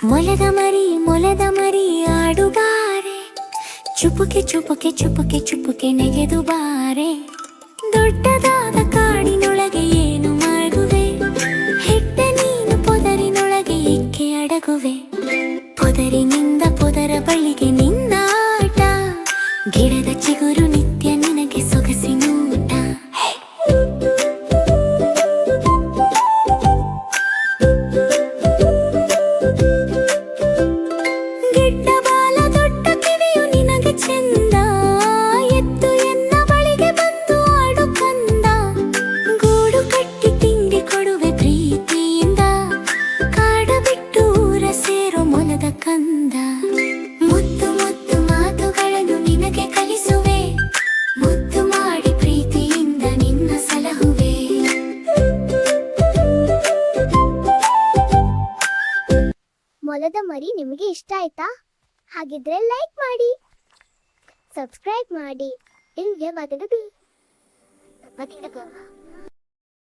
ಮೊಲದ ಮರಿ ಆಡುಗಾರೆ, ಚುಪುಕೆ ಚುಪುಕೆ ಚುಪುಕೆ ಚುಪುಕೆ ನೆಗೆದು ಬಾರೆ. ದೊಡ್ಡದಾದ ಕಾಡಿನೊಳಗೆ ಏನು ಮಾಡುವೆ, ಹೆಡ್ಡ ನೀನು ಪೊದರಿನೊಳಗೆ ಏಕೆ ಅಡಗುವೆ. ಪೊದರಿನಿಂದ ಪೊದರ ಬಳಿಗೆ ನಿನ್ನಾಟ, ಗಿಡದ ಚಿಗುರು ನಿತ್ಯ ನಿನಗೆ ಸೊಗಸಿನೂಟ. ಗಿಡ್ಡ ಬಾಲ ದೊಡ್ಡ ಕಿವಿಯು ನಿನಗೆ ಚೆಂದ, ಎತ್ತು ಎನ್ನ ಬಳಿಗೆ ಬಂದು ಆಡು ಕಂದ. ಗೂಡು ಕಟ್ಟಿ ತಿಂಡಿ ಕೊಡುವೆ ಪ್ರೀತಿಯಿಂದ, ಕಾಡ ಬಿಟ್ಟು ಊರ ಸೇರೋ ಮೊಲದ ಕಂದ. ಮುದ್ದು ಮುದ್ದು ಮಾತುಗಳನ್ನು ನಿನಗೆ ಕಲಿಸುವೆ, ಮುದ್ದು ಮಾಡಿ ಪ್ರೀತಿಯಿಂದ ನಿನ್ನ ಸಲಹುವೆ. ಮೊಲದ ಮರಿ ನಿಮಗೆ ಇಷ್ಟ ಆಯ್ತಾ? ಹಾಗಿದ್ರೆ ಲೈಕ್ ಮಾಡಿ, ಸಬ್ಸ್ಕ್ರೈಬ್ ಮಾಡಿ. ಧನ್ಯವಾದಗಳು.